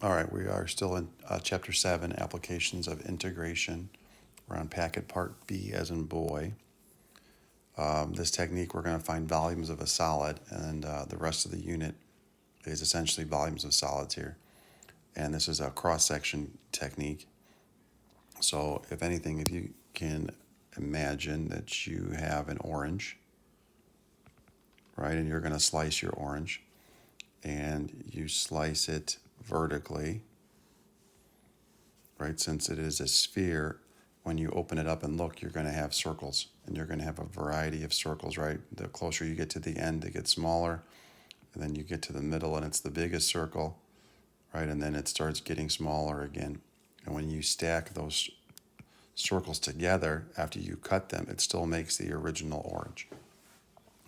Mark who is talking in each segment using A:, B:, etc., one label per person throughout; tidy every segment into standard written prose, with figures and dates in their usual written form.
A: All right, we are still in Chapter 7, Applications of Integration. We're on Packet Part B as in boy. This technique, we're going to find volumes of a solid, and the rest of the unit is essentially volumes of solids here. And this is a cross-section technique. So if anything, if you can imagine that you have an orange, right, and you're going to slice your orange, and you slice it vertically, right? Since it is a sphere, when you open it up and look, you're going to have circles, and you're going to have a variety of circles, right? The closer you get to the end, it gets smaller, and then you get to the middle, and it's the biggest circle, right? And then it starts getting smaller again. And when you stack those circles together after you cut them, it still makes the original orange.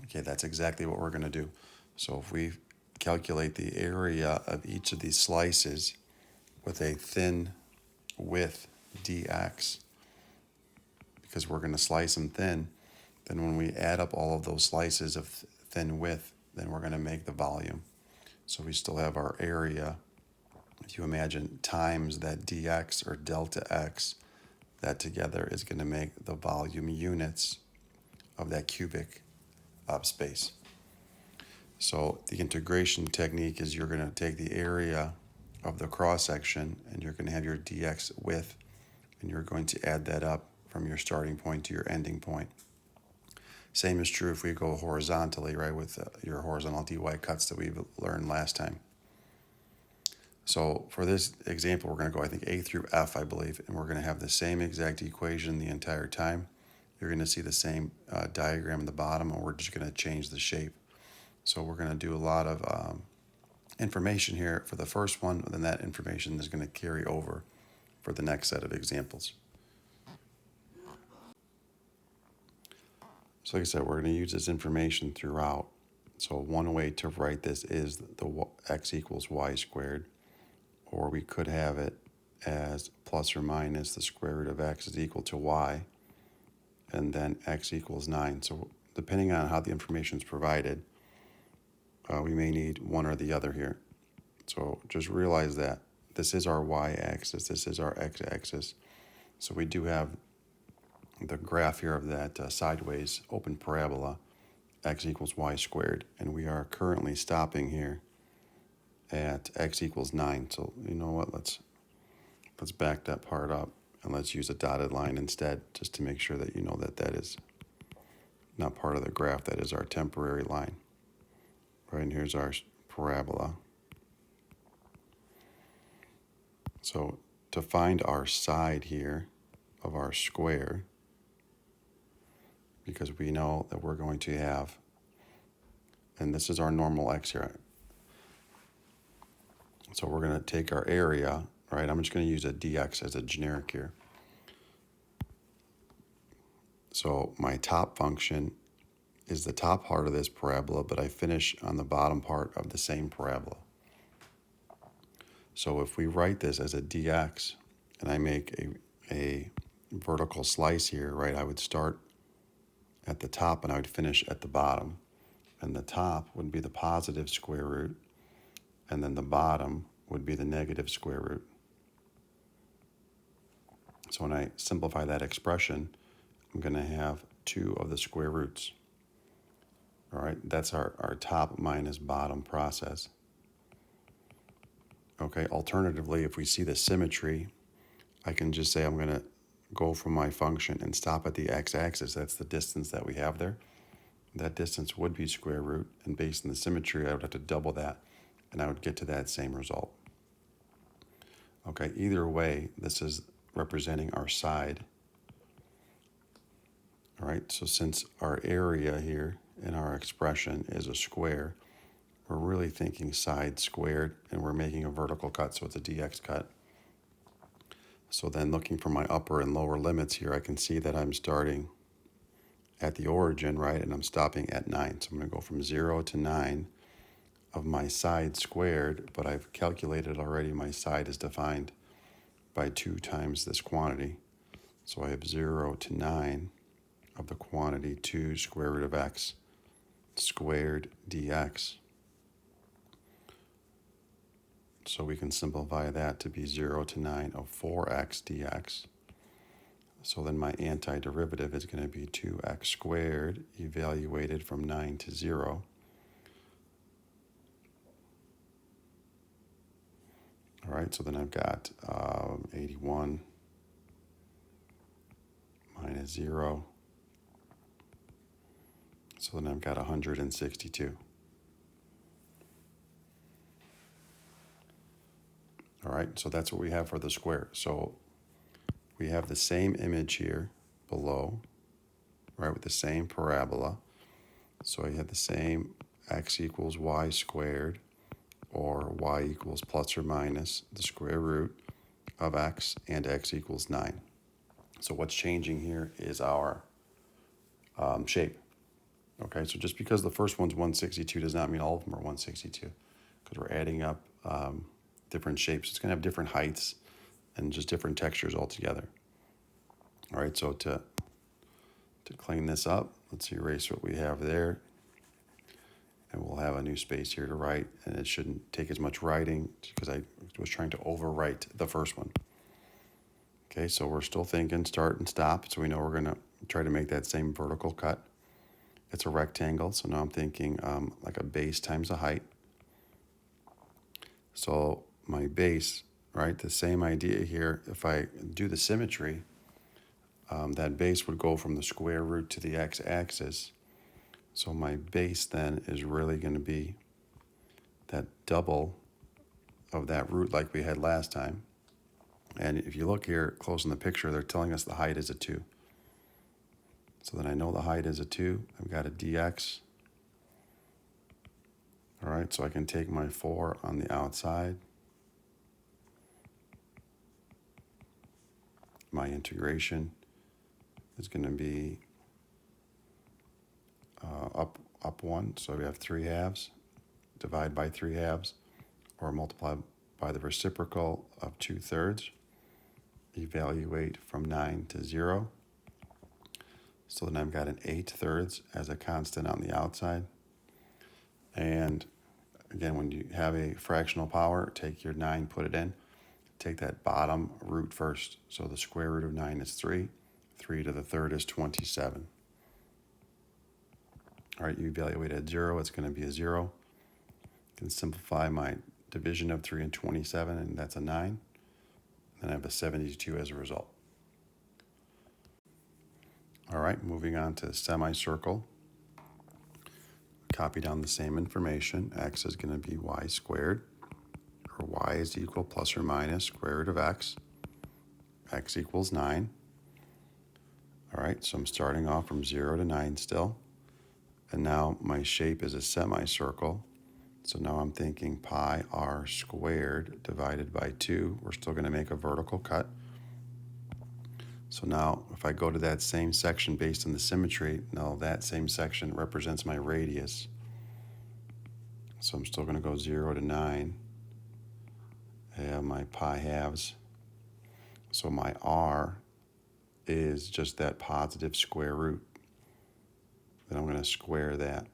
A: Okay, that's exactly what we're going to do. So if we calculate the area of each of these slices with a thin width dx, because we're going to slice them thin, then when we add up all of those slices of thin width, then we're going to make the volume. So we still have our area, if you imagine, times that dx or delta x, that together is going to make the volume units of that cubic space. So the integration technique is you're going to take the area of the cross section and you're going to have your dx width, and you're going to add that up from your starting point to your ending point. Same is true if we go horizontally, right, with your horizontal dy cuts that we've learned last time. So for this example, we're going to go, I think, A through F, I believe, and we're going to have the same exact equation the entire time. You're going to see the same diagram in the bottom, and we're just going to change the shape. So we're going to do a lot of information here for the first one, and then that information is going to carry over for the next set of examples. So like I said, we're going to use this information throughout. So one way to write this is the x equals y squared, or we could have it as plus or minus the square root of x is equal to y, and then x equals 9. So depending on how the information is provided, we may need one or the other here. So just realize that this is our y-axis, this is our x-axis. So we do have the graph here of that sideways open parabola, x equals y squared, and we are currently stopping here at x equals 9. So you know what, let's back that part up and let's use a dotted line instead, just to make sure that you know that that is not part of the graph, that is our temporary line. Right, and here's our parabola. So to find our side here of our square, because we know that we're going to have, and this is our normal x here. So we're going to take our area, right? I'm just going to use a dx as a generic here. So my top function is the top part of this parabola, but I finish on the bottom part of the same parabola. So if we write this as a dx, and I make a vertical slice here, right, I would start at the top and I would finish at the bottom. And the top would be the positive square root, and then the bottom would be the negative square root. So when I simplify that expression, I'm going to have 2 of the square roots. All right, that's our top minus bottom process. Okay, alternatively, if we see the symmetry, I can just say I'm going to go from my function and stop at the x-axis. That's the distance that we have there. That distance would be square root, and based on the symmetry, I would have to double that, and I would get to that same result. Okay, either way, this is representing our side. All right, so since our area here in our expression is a square, we're really thinking side squared, and we're making a vertical cut, so it's a dx cut. So then looking for my upper and lower limits here, I can see that I'm starting at the origin, right, and I'm stopping at 9. So I'm going to go from 0 to 9 of my side squared, but I've calculated already my side is defined by 2 times this quantity. So I have 0 to 9 of the quantity 2 square root of x squared dx. So we can simplify that to be 0 to 9 of 4x dx. So then my antiderivative is going to be 2x squared evaluated from 9 to 0. All right, so then I've got 81 minus 0. So then I've got 162. All right, so that's what we have for the square. So we have the same image here below, right, with the same parabola. So I had the same x equals y squared, or y equals plus or minus the square root of x, and x equals 9. So what's changing here is our shape. Okay, so just because the first one's 162 does not mean all of them are 162, because we're adding up different shapes. It's going to have different heights and just different textures altogether. All right, so to clean this up, let's erase what we have there. And we'll have a new space here to write, and it shouldn't take as much writing because I was trying to overwrite the first one. Okay, so we're still thinking start and stop, so we know we're going to try to make that same vertical cut. It's a rectangle, so now I'm thinking like a base times a height. So my base, right, the same idea here, if I do the symmetry, that base would go from the square root to the x-axis. So my base then is really going to be that double of that root like we had last time. And if you look here close in the picture, they're telling us the height is a 2. So then I know the height is a 2. I've got a dx. All right, so I can take my 4 on the outside. My integration is going to be up 1. So we have 3 halves. Divide by 3 halves, or multiply by the reciprocal of 2/3. Evaluate from 9 to 0. So then I've got an 8/3 as a constant on the outside. And again, when you have a fractional power, take your 9, put it in. Take that bottom root first. So the square root of 9 is 3. 3 to the third is 27. All right, you evaluate at 0, it's going to be a 0. I can simplify my division of 3 and 27, and that's a 9. Then I have a 72 as a result. All right, moving on to semicircle. Copy down the same information. X is going to be y squared, or y is equal plus or minus square root of x. X equals 9. All right, so I'm starting off from 0 to 9 still. And now my shape is a semicircle. So now I'm thinking pi r squared divided by 2. We're still going to make a vertical cut. So now if I go to that same section based on the symmetry, now that same section represents my radius. So I'm still going to go 0 to 9. I have my pi halves. So my r is just that positive square root. Then I'm going to square that.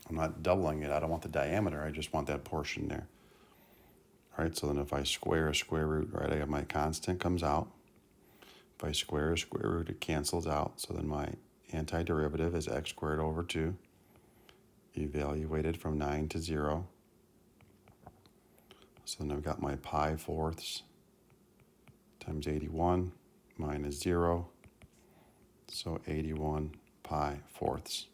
A: I'm not doubling it. I don't want the diameter. I just want that portion there. All right, so then if I square a square root, right, I have my constant comes out. If I square a square root, it cancels out. So then my antiderivative is x squared over 2, evaluated from 9 to 0. So then I've got my pi fourths times 81 minus 0. So 81 pi fourths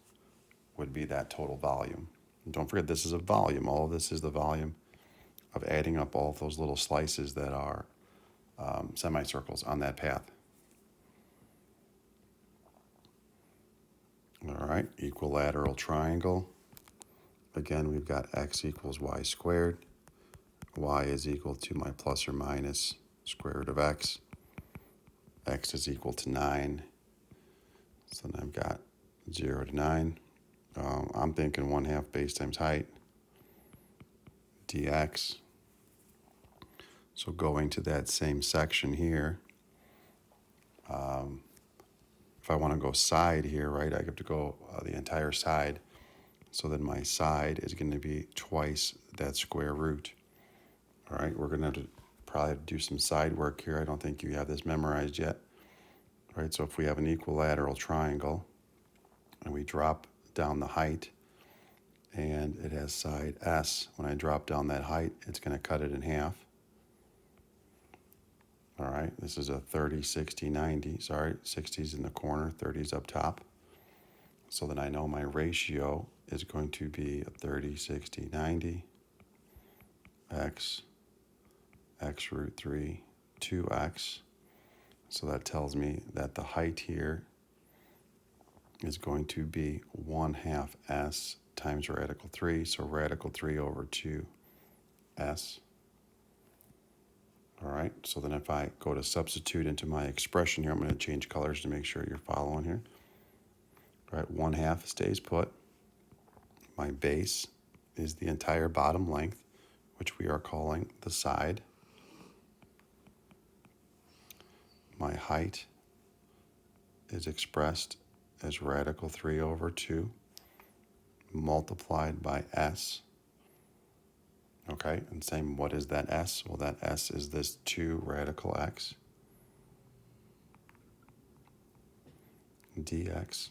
A: would be that total volume. And don't forget, this is a volume. All of this is the volume of adding up all of those little slices that are semicircles on that path. All right, equilateral triangle. Again, we've got x equals y squared. Y is equal to my plus or minus square root of x. X is equal to 9. So then I've got 0 to 9. I'm thinking 1/2 base times height dx. So going to that same section here, if I want to go side here, right, I have to go the entire side. So then my side is going to be twice that square root. All right, we're going to have to probably have to do some side work here. I don't think you have this memorized yet. All right, so if we have an equilateral triangle and we drop down the height and it has side S, when I drop down that height, it's going to cut it in half. All right, this is a 30, 60, 90. Sorry, 60's in the corner, 30's up top. So then I know my ratio is going to be a 30, 60, 90, x root 3, 2x. So that tells me that the height here is going to be 1/2 s times radical 3. So radical 3 over 2s. All right, so then if I go to substitute into my expression here, I'm going to change colors to make sure you're following here. All right, 1/2 stays put. My base is the entire bottom length, which we are calling the side. My height is expressed as radical 3 over 2 multiplied by s. Okay, and same, what is that s? Well, that s is this 2 radical x dx.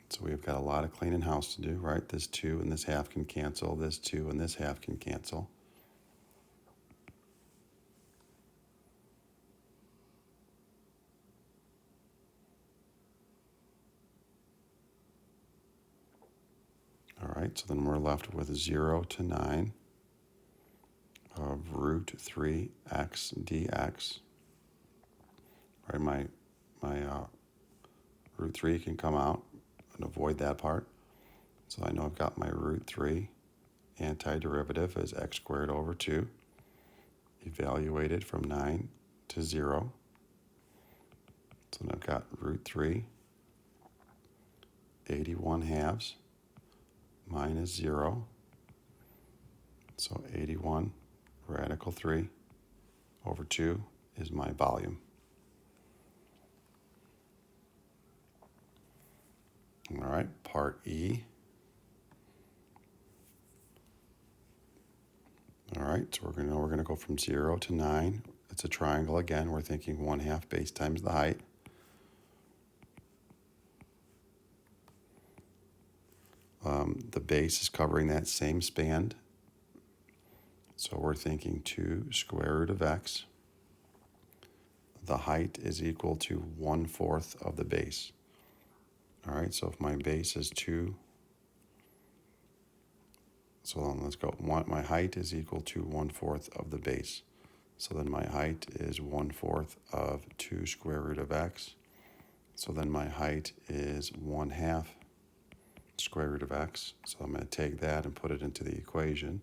A: So we've got a lot of cleaning house to do, right? This 2 and this half can cancel. This 2 and this half can cancel. All right, so then we're left with 0 to 9 of root 3x dx. Right, my root 3 can come out and avoid that part. So I know I've got my root 3 antiderivative as x squared over 2, evaluated from 9 to 0. So then I've got root 3, 81 halves minus 0. So 81 radical 3 over 2 is my volume. All right, part E. All right, so we're gonna go from 0 to 9. It's a triangle again. We're thinking 1/2 base times the height. The base is covering that same span. So we're thinking 2 square root of x. The height is equal to 1/4 of the base. All right, so if my base is 2, so then let's go. My height is equal to 1/4 of the base. So then my height is 1/4 of 2 square root of x. So then my height is 1/2 square root of x. So I'm going to take that and put it into the equation.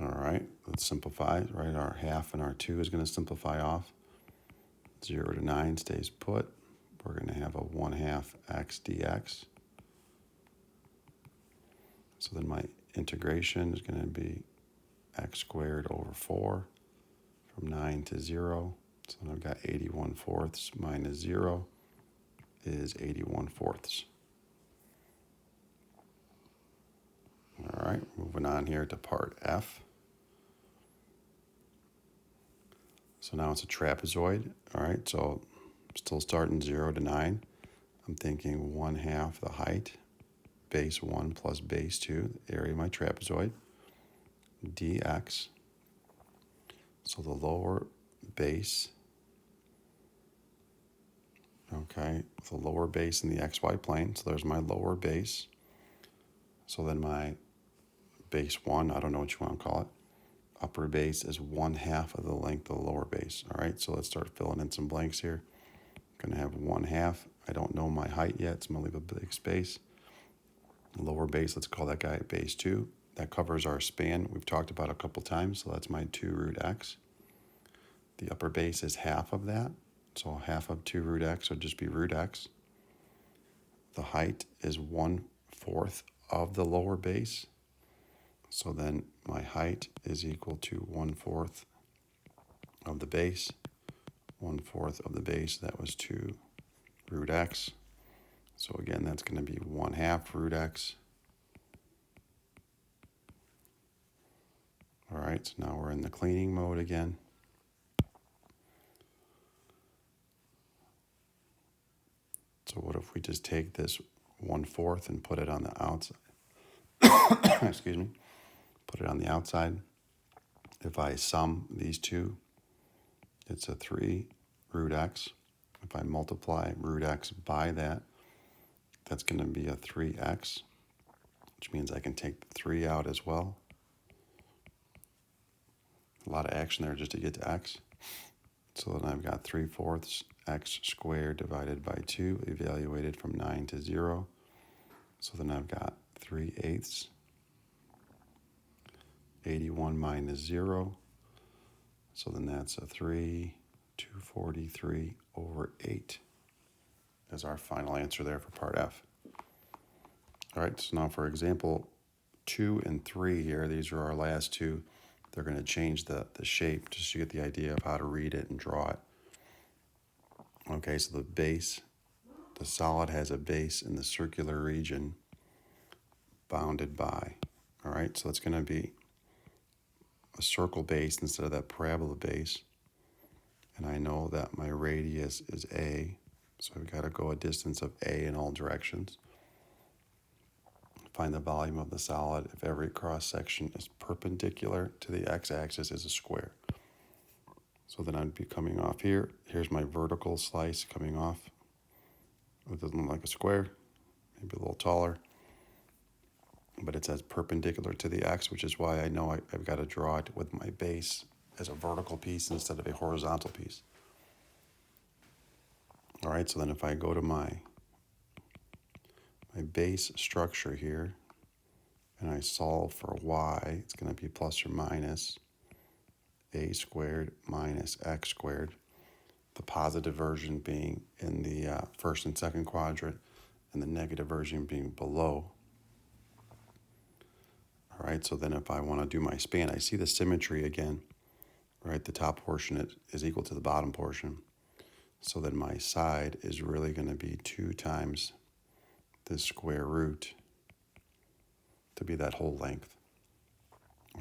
A: All right, let's simplify. Right, our half and our 2 is going to simplify off. 0 to 9 stays put. We're going to have a 1/2 x dx. So then my integration is going to be x squared over 4 from 9 to 0. So then I've got 81/4 minus 0 is 81/4. All right, moving on here to part F. So now it's a trapezoid. All right, so still starting 0 to 9. I'm thinking 1/2 the height, base 1 plus base 2, the area of my trapezoid, dx. So the lower base, okay, the lower base in the xy plane. So there's my lower base. So then my base 1, I don't know what you want to call it, upper base is 1/2 of the length of the lower base. All right, so let's start filling in some blanks here. I'm going to have 1/2. I don't know my height yet, so I'm going to leave a big space. Lower base, let's call that guy base 2. That covers our span we've talked about a couple times, so that's my 2 root x. The upper base is half of that, so half of 2 root x would just be root x. The height is 1/4 of the lower base, so then my height is equal to 1/4 of the base. 1/4 of the base, that was 2 root x. So again, that's going to be 1/2 root x All right, so now we're in the cleaning mode again. So what if we just take this 1/4 and put it on the outside? Excuse me. Put it on the outside. If I sum these two, it's a 3 root x. If I multiply root x by that, that's going to be a 3x, which means I can take the 3 out as well. A lot of action there just to get to x. So then I've got 3/4 x squared divided by 2, evaluated from 9 to 0. So then I've got 3/8. 81 minus 0. So then that's a 243 over 8 is our final answer there for part F. All right, so now for example 2 and 3 here, these are our last two. They're going to change the shape just to get the idea of how to read it and draw it. Okay, so the base, the solid has a base in the circular region bounded by. All right, so it's going to be a circle base instead of that parabola base. And I know that my radius is A, so I've got to go a distance of A in all directions. Find the volume of the solid if every cross section is perpendicular to the x-axis is a square. So then I'd be coming off here. Here's my vertical slice coming off. It doesn't look like a square, maybe a little taller. But it says perpendicular to the x, which is why I know I've got to draw it with my base as a vertical piece instead of a horizontal piece. All right, so then if I go to my base structure here, and I solve for y, it's going to be plus or minus a squared minus x squared. The positive version being in the first and second quadrant, and the negative version being below. All right, so then if I want to do my span, I see the symmetry again, right? The top portion is equal to the bottom portion. So then my side is really going to be 2 times the square root to be that whole length.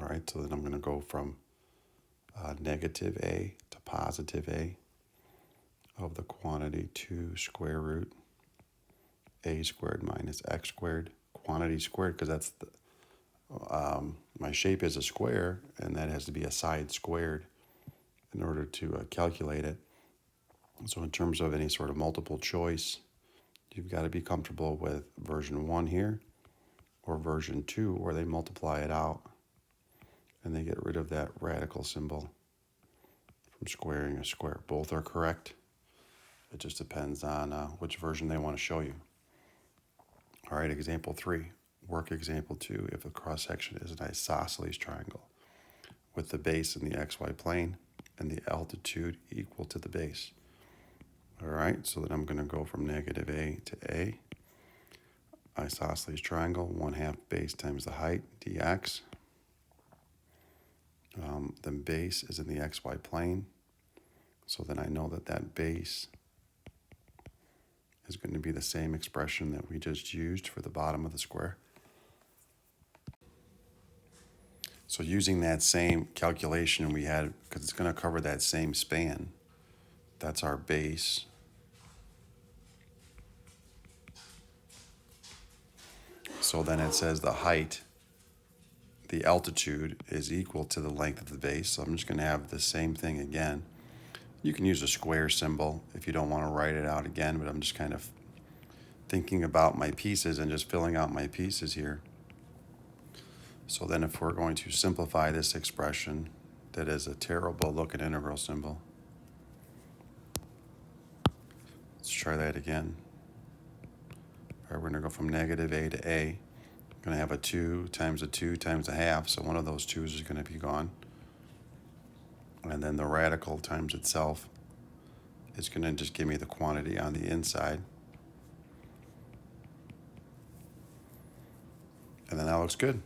A: All right, so then I'm going to go from negative a to positive a of the quantity 2 square root a squared minus x squared, quantity squared, because that's the my shape is a square, and that has to be a side squared in order to calculate it. So in terms of any sort of multiple choice, you've got to be comfortable with version 1 here or version 2, where they multiply it out and they get rid of that radical symbol from squaring a square. Both are correct. It just depends on which version they want to show you. All right, example 3. Work example 2 if the cross-section is an isosceles triangle with the base in the xy plane and the altitude equal to the base. All right, so then I'm going to go from negative a to a. Isosceles triangle, 1/2 base times the height, dx. The base is in the xy plane, so then I know that that base is going to be the same expression that we just used for the bottom of the square. So using that same calculation we had, because it's going to cover that same span, that's our base. So then it says the height, the altitude is equal to the length of the base. So I'm just going to have the same thing again. You can use a square symbol if you don't want to write it out again, but I'm just kind of thinking about my pieces and just filling out my pieces here. So then if we're going to simplify this expression that is a terrible looking integral symbol, let's try that again. All right, we're going to go from negative a to a. We're going to have a 2 times a 2 times a half, so one of those 2's is going to be gone. And then the radical times itself is going to just give me the quantity on the inside. And then that looks good.